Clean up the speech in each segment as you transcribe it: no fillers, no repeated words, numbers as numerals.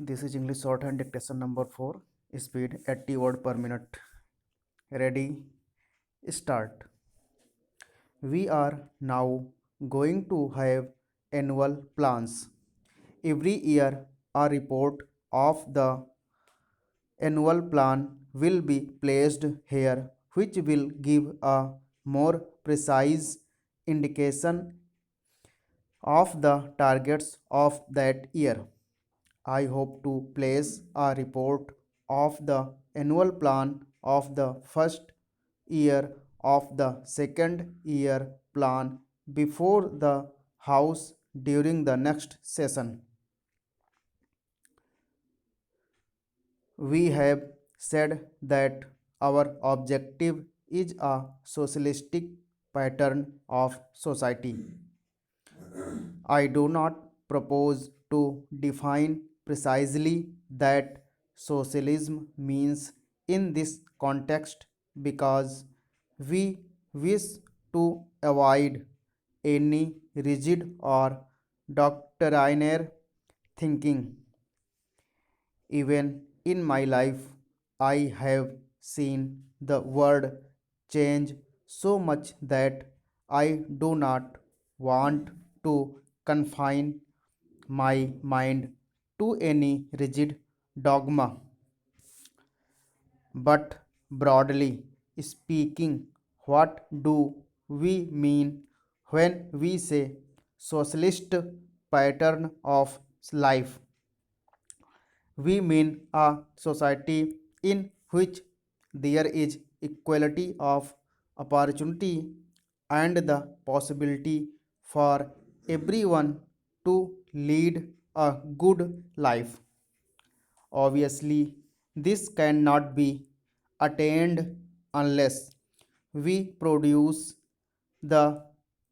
This is English shorthand dictation number 4. Speed 80 word per minute. Ready? Start. We are now going to have annual plans. Every year, a report of the annual plan will be placed here, which will give a more precise indication of the targets of that year. I hope to place a report of the annual plan of the first year of the second year plan before the House during the next session. We have said that our objective is a socialistic pattern of society. I do not propose to define precisely that socialism means in this context because we wish to avoid any rigid or doctrinaire thinking. Even in my life, I have seen the world change so much that I do not want to confine my mind to any rigid dogma. But broadly speaking, what do we mean when we say socialist pattern of life? We mean a society in which there is equality of opportunity and the possibility for everyone to lead a good life. Obviously, this cannot be attained unless we produce the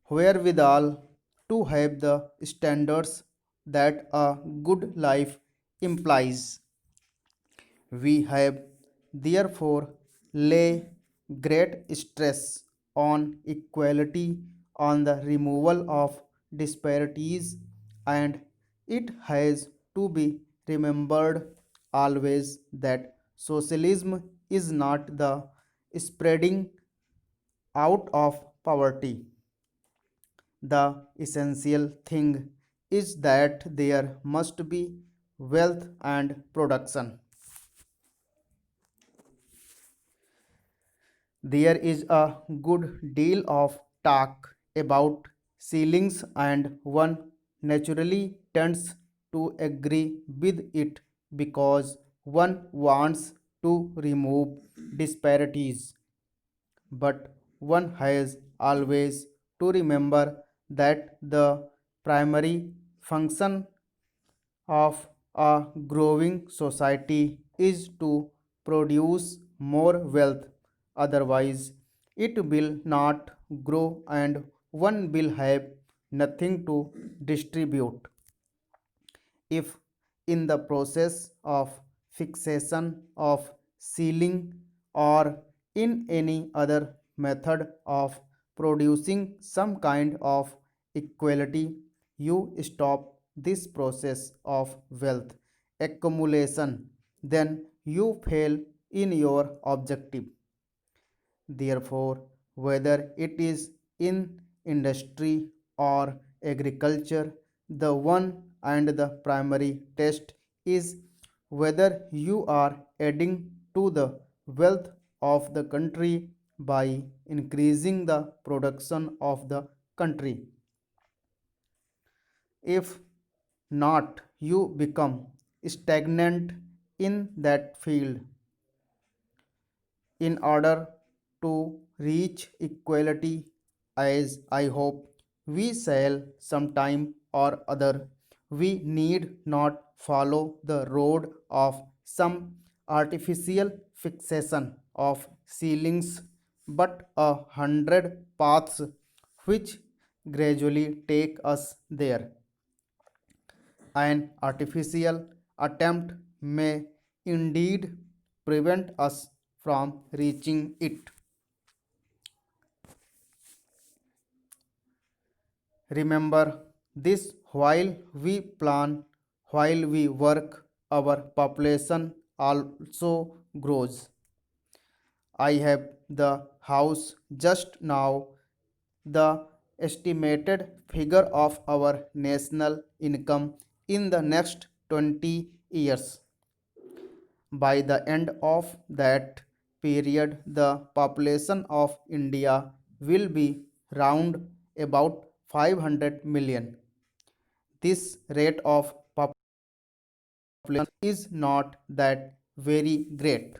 wherewithal to have the standards that a good life implies. We have therefore lay great stress on equality, on the removal of disparities, and it has to be remembered always that socialism is not the spreading out of poverty. The essential thing is that there must be wealth and production. There is a good deal of talk about ceilings, and one naturally tends to agree with it because one wants to remove disparities. But one has always to remember that the primary function of a growing society is to produce more wealth. Otherwise, it will not grow and one will have nothing to distribute. If in the process of fixation of ceiling or in any other method of producing some kind of equality, you stop this process of wealth accumulation, then you fail in your objective. Therefore, whether it is in industry or agriculture, the one and the primary test is whether you are adding to the wealth of the country by increasing the production of the country. If not, you become stagnant in that field. In order to reach equality, as I hope we shall sometime or other, we need not follow the road of some artificial fixation of ceilings, but 100 paths which gradually take us there. An artificial attempt may indeed prevent us from reaching it. Remember this while we plan, while we work, our population also grows. I have the house just now. The estimated figure of our national income in the next 20 years. By the end of that period, the population of India will be round about 500 million. This rate of population is not that very great.